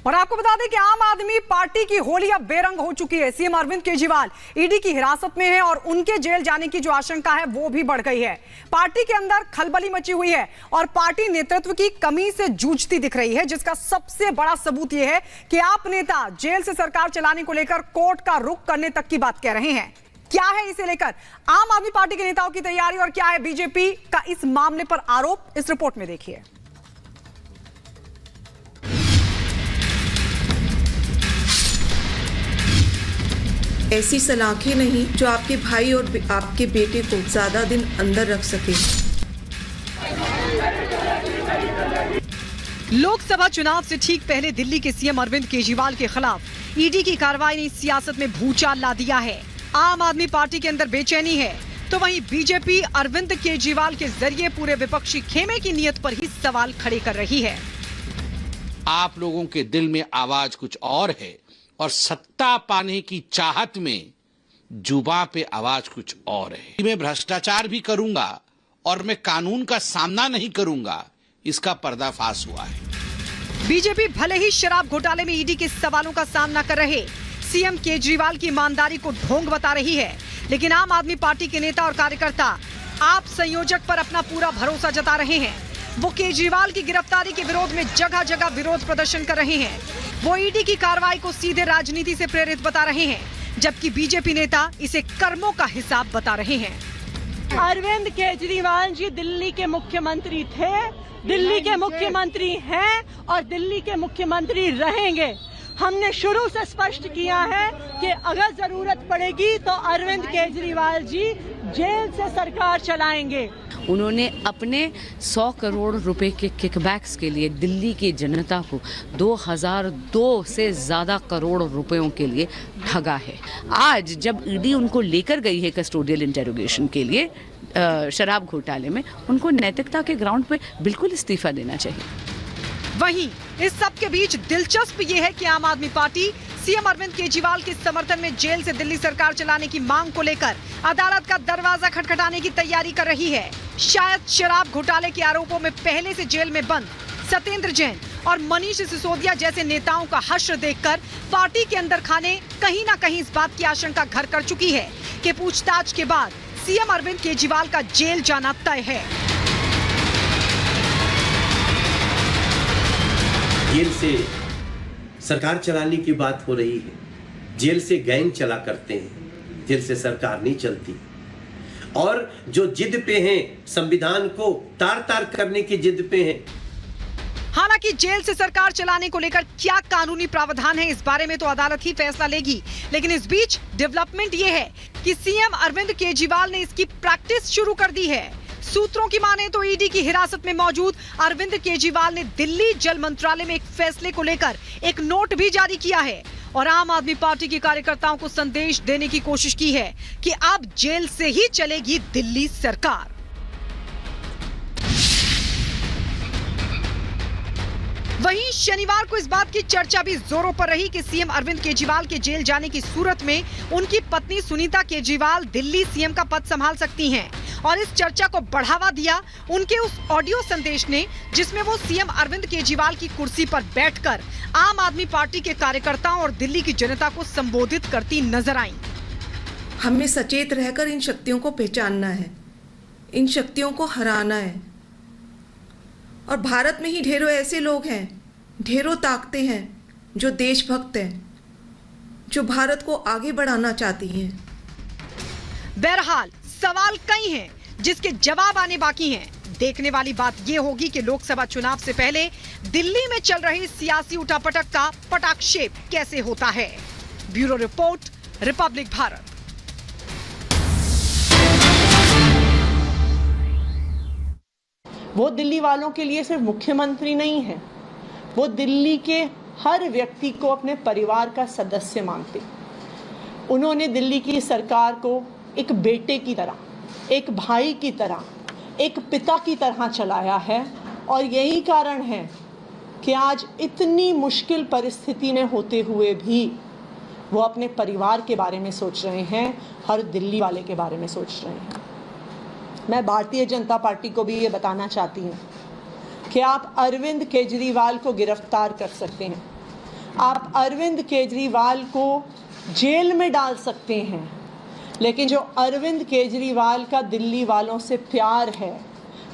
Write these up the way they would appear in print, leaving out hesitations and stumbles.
और आपको बता दें कि आम आदमी पार्टी की होली अब बेरंग हो चुकी है। सीएम अरविंद केजरीवाल ईडी की हिरासत में है और उनके जेल जाने की जो आशंका है वो भी बढ़ गई है। पार्टी के अंदर खलबली मची हुई है और पार्टी नेतृत्व की कमी से जूझती दिख रही है, जिसका सबसे बड़ा सबूत यह है कि आप नेता जेल से सरकार चलाने को लेकर कोर्ट का रुख करने तक की बात कह रहे हैं। क्या है इसे लेकर आम आदमी पार्टी के नेताओं की तैयारी और क्या है बीजेपी का इस मामले पर आरोप, इस रिपोर्ट में देखिए। ऐसी सलाखें नहीं जो आपके भाई और आपके बेटे को ज्यादा दिन अंदर रख सके। लोकसभा चुनाव से ठीक पहले दिल्ली के सीएम अरविंद केजरीवाल के खिलाफ ईडी की कार्रवाई ने सियासत में भूचाल ला दिया है। आम आदमी पार्टी के अंदर बेचैनी है, तो वहीं बीजेपी अरविंद केजरीवाल के जरिए पूरे विपक्षी खेमे की नीयत पर ही सवाल खड़े कर रही है। आप लोगों के दिल में आवाज कुछ और है और सत्ता पाने की चाहत में जुबां पे आवाज कुछ और है। मैं भ्रष्टाचार भी करूंगा और मैं कानून का सामना नहीं करूंगा, इसका पर्दाफाश हुआ है। बीजेपी भले ही शराब घोटाले में ईडी के सवालों का सामना कर रहे सीएम केजरीवाल की ईमानदारी को ढोंग बता रही है, लेकिन आम आदमी पार्टी के नेता और कार्यकर्ता आप संयोजक पर अपना पूरा भरोसा जता रहे हैं। वो केजरीवाल की गिरफ्तारी के विरोध में जगह जगह विरोध प्रदर्शन कर रहे हैं। वो ईडी की कार्रवाई को सीधे राजनीति से प्रेरित बता रहे हैं, जबकि बीजेपी नेता इसे कर्मों का हिसाब बता रहे हैं। अरविंद केजरीवाल जी दिल्ली के मुख्यमंत्री थे, दिल्ली के मुख्यमंत्री हैं और दिल्ली के मुख्यमंत्री रहेंगे। हमने शुरू से स्पष्ट किया है कि अगर जरूरत पड़ेगी तो अरविंद केजरीवाल जी जेल से सरकार चलाएंगे। उन्होंने अपने 100 करोड़ रुपए के किकबैक्स के लिए दिल्ली की जनता को 2002 से ज्यादा करोड़ रुपयों के लिए ठगा है। आज जब ईडी उनको लेकर गई है कस्टोडियल इंटेरोगेशन के लिए शराब घोटाले में, उनको नैतिकता के ग्राउंड पे बिल्कुल इस्तीफा देना चाहिए। वहीं इस सब के बीच दिलचस्प ये है कि आम आदमी पार्टी सीएम अरविंद केजरीवाल के समर्थन में जेल से दिल्ली सरकार चलाने की मांग को लेकर अदालत का दरवाजा खटखटाने की तैयारी कर रही है। शायद शराब घोटाले के आरोपों में पहले से जेल में बंद सत्येंद्र जैन और मनीष सिसोदिया जैसे नेताओं का हश्र देखकर पार्टी के अंदर खाने कहीं ना कहीं इस बात की आशंका घर कर चुकी है कि पूछताछ के बाद सीएम अरविंद केजरीवाल का जेल जाना तय है। जेल से सरकार चलाने की बात हो रही है। जेल से गैंग चला करते हैं, जेल से सरकार नहीं चलती। और जो जिद पे हैं, संविधान को तार-तार करने की जिद पे हैं। हालांकि जेल से सरकार चलाने को लेकर क्या कानूनी प्रावधान है, इस बारे में तो अदालत ही फैसला लेगी। लेकिन इस बीच डेवलपमेंट ये है कि सीएम अरविंद केजरीवाल ने इसकी प्रैक्टिस शुरू कर दी है। सूत्रों की माने तो ईडी की हिरासत में मौजूद अरविंद केजरीवाल ने दिल्ली जल मंत्रालय में एक फैसले को लेकर एक नोट भी जारी किया है और आम आदमी पार्टी के कार्यकर्ताओं को संदेश देने की कोशिश की है कि अब जेल से ही चलेगी दिल्ली सरकार। वहीं शनिवार को इस बात की चर्चा भी जोरों पर रही कि सीएम अरविंद केजरीवाल के जेल जाने की सूरत में उनकी पत्नी सुनीता केजरीवाल दिल्ली सीएम का पद संभाल सकती हैं। और इस चर्चा को बढ़ावा दिया उनके उस ऑडियो संदेश ने, जिसमें वो सीएम अरविंद केजरीवाल की कुर्सी पर बैठकर आम आदमी पार्टी के कार्यकर्ताओं और दिल्ली की जनता को संबोधित करती नजर आईं। हमें सचेत रहकर इन शक्तियों को पहचानना है, इन शक्तियों को हराना है। और भारत में ही ढेरों ऐसे लोग हैं, ढेरों ताकतें हैं जो देशभक्त हैं, जो भारत को आगे बढ़ाना चाहती हैं। बहरहाल सवाल कई हैं जिसके जवाब आने बाकी हैं। देखने वाली बात यह होगी कि लोकसभा चुनाव से पहले दिल्ली में चल रही सियासी उठापटक का पटाक्षेप कैसे होता है। Bureau report, Republic Bharat. वो दिल्ली वालों के लिए सिर्फ मुख्यमंत्री नहीं है, वो दिल्ली के हर व्यक्ति को अपने परिवार का सदस्य मानते। उन्होंने दिल्ली की सरकार को एक बेटे की तरह, एक भाई की तरह, एक पिता की तरह चलाया है और यही कारण है कि आज इतनी मुश्किल परिस्थिति में होते हुए भी वो अपने परिवार के बारे में सोच रहे हैं, हर दिल्ली वाले के बारे में सोच रहे हैं। मैं भारतीय जनता पार्टी को भी ये बताना चाहती हूँ कि आप अरविंद केजरीवाल को गिरफ्तार कर सकते हैं, आप अरविंद केजरीवाल को जेल में डाल सकते हैं, लेकिन जो अरविंद केजरीवाल का दिल्ली वालों से प्यार है,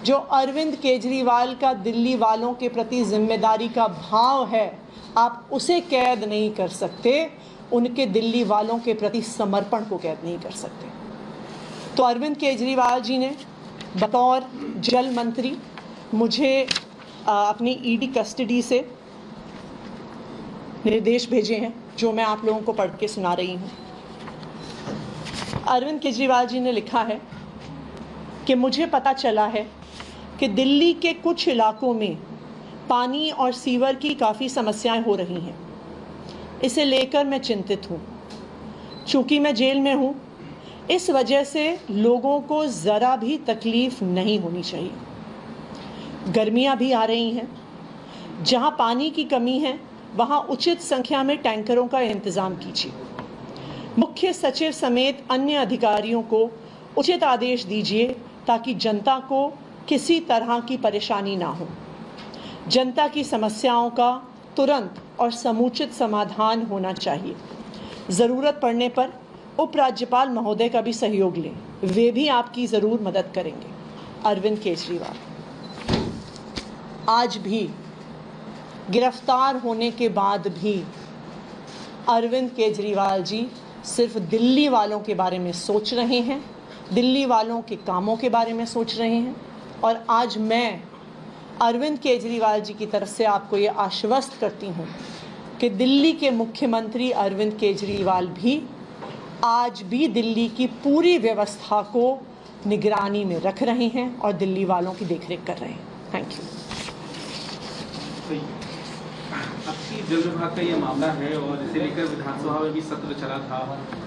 जो अरविंद केजरीवाल का दिल्ली वालों के प्रति जिम्मेदारी का भाव है, आप उसे कैद नहीं कर सकते, उनके दिल्ली वालों के प्रति समर्पण को कैद नहीं कर सकते। तो अरविंद केजरीवाल जी ने बतौर जल मंत्री मुझे अपनी ईडी कस्टडी से निर्देश भेजे हैं, जो मैं आप लोगों को पढ़ के सुना रही हूँ। अरविंद केजरीवाल जी ने लिखा है कि मुझे पता चला है कि दिल्ली के कुछ इलाकों में पानी और सीवर की काफ़ी समस्याएं हो रही हैं। इसे लेकर मैं चिंतित हूँ। चूँकि मैं जेल में हूँ, इस वजह से लोगों को ज़रा भी तकलीफ़ नहीं होनी चाहिए। गर्मियाँ भी आ रही हैं। जहाँ पानी की कमी है, वहाँ उचित संख्या में टैंकरों का इंतज़ाम कीजिए। मुख्य सचिव समेत अन्य अधिकारियों को उचित आदेश दीजिए ताकि जनता को किसी तरह की परेशानी ना हो। जनता की समस्याओं का तुरंत और समुचित समाधान होना चाहिए। ज़रूरत पड़ने पर उपराज्यपाल महोदय का भी सहयोग लें, वे भी आपकी ज़रूर मदद करेंगे। अरविंद केजरीवाल। आज भी गिरफ्तार होने के बाद भी अरविंद केजरीवाल जी सिर्फ दिल्ली वालों के बारे में सोच रहे हैं, दिल्ली वालों के कामों के बारे में सोच रहे हैं। और आज मैं अरविंद केजरीवाल जी की तरफ से आपको ये आश्वस्त करती हूँ कि दिल्ली के मुख्यमंत्री अरविंद केजरीवाल भी आज भी दिल्ली की पूरी व्यवस्था को निगरानी में रख रहे हैं और दिल्ली वालों की देखरेख कर रहे हैं। Thank you. आपकी जल विभाग का ये मामला है और इसे लेकर विधानसभा में भी सत्र चला था,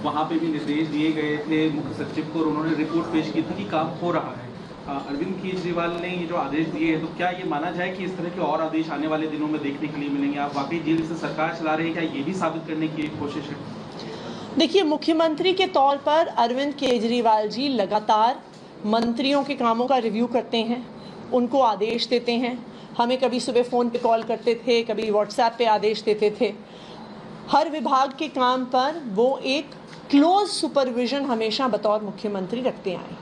वहाँ पे भी निर्देश दिए गए थे मुख्य सचिव को और उन्होंने रिपोर्ट पेश की थी कि काम हो रहा है। अरविंद केजरीवाल ने ये जो आदेश दिए हैं, तो क्या ये माना जाए कि इस तरह के और आदेश आने वाले दिनों में देखने के लिए मिलेंगे? आप वाकई जेल से सरकार चला रहे हैं, क्या ये भी साबित करने की एक कोशिश है? देखिए, मुख्यमंत्री के तौर पर अरविंद केजरीवाल जी लगातार मंत्रियों के कामों का रिव्यू करते हैं, उनको आदेश देते हैं। हमें कभी सुबह फ़ोन पे कॉल करते थे, कभी व्हाट्सएप पे आदेश देते थे। हर विभाग के काम पर वो एक क्लोज सुपरविजन हमेशा बतौर मुख्यमंत्री रखते आए,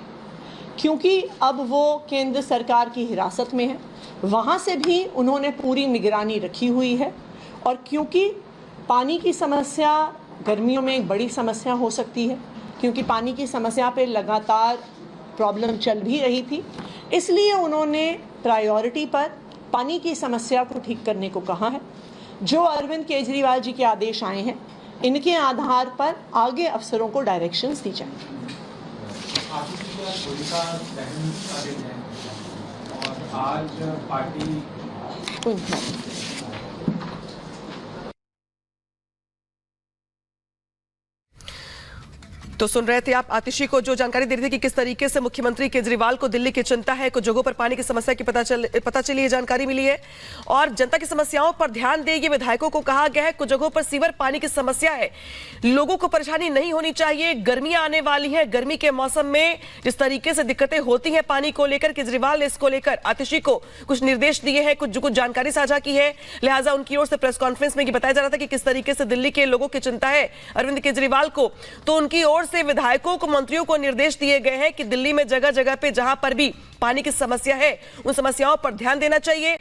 क्योंकि अब वो केंद्र सरकार की हिरासत में है, वहाँ से भी उन्होंने पूरी निगरानी रखी हुई है। और क्योंकि पानी की समस्या गर्मियों में एक बड़ी समस्या हो सकती है, क्योंकि पानी की समस्या पे लगातार प्रॉब्लम चल भी रही थी, इसलिए उन्होंने प्रायोरिटी पर पानी की समस्या को ठीक करने को कहा है। जो अरविंद केजरीवाल जी के आदेश आए हैं, इनके आधार पर आगे अफसरों को डायरेक्शंस दी जाएंगी। और आज पार्टी तो सुन रहे थे आप आतिशी को, जो जानकारी दे रही थी कि किस तरीके से मुख्यमंत्री केजरीवाल को दिल्ली की चिंता है, कुछ जगहों पर पानी की समस्या की पता चली है, जानकारी मिली है। और जनता की समस्याओं पर ध्यान दे, ये विधायकों को कहा गया है। कुछ जगहों पर सीवर पानी की समस्या है, लोगों को परेशानी नहीं होनी चाहिए। गर्मियां आने वाली हैं, गर्मी के मौसम में जिस तरीके से दिक्कतें होती हैं पानी को लेकर, केजरीवाल ने इसको लेकर आतिशी को कुछ निर्देश दिए हैं, कुछ जानकारी साझा की है। लिहाजा उनकी ओर से प्रेस कॉन्फ्रेंस में बताया जा रहा था कि किस तरीके से दिल्ली के लोगों की चिंता है अरविंद केजरीवाल को। तो उनकी ओर से विधायकों को, मंत्रियों को निर्देश दिए गए हैं कि दिल्ली में जगह जगह पे जहां पर भी पानी की समस्या है, उन समस्याओं पर ध्यान देना चाहिए।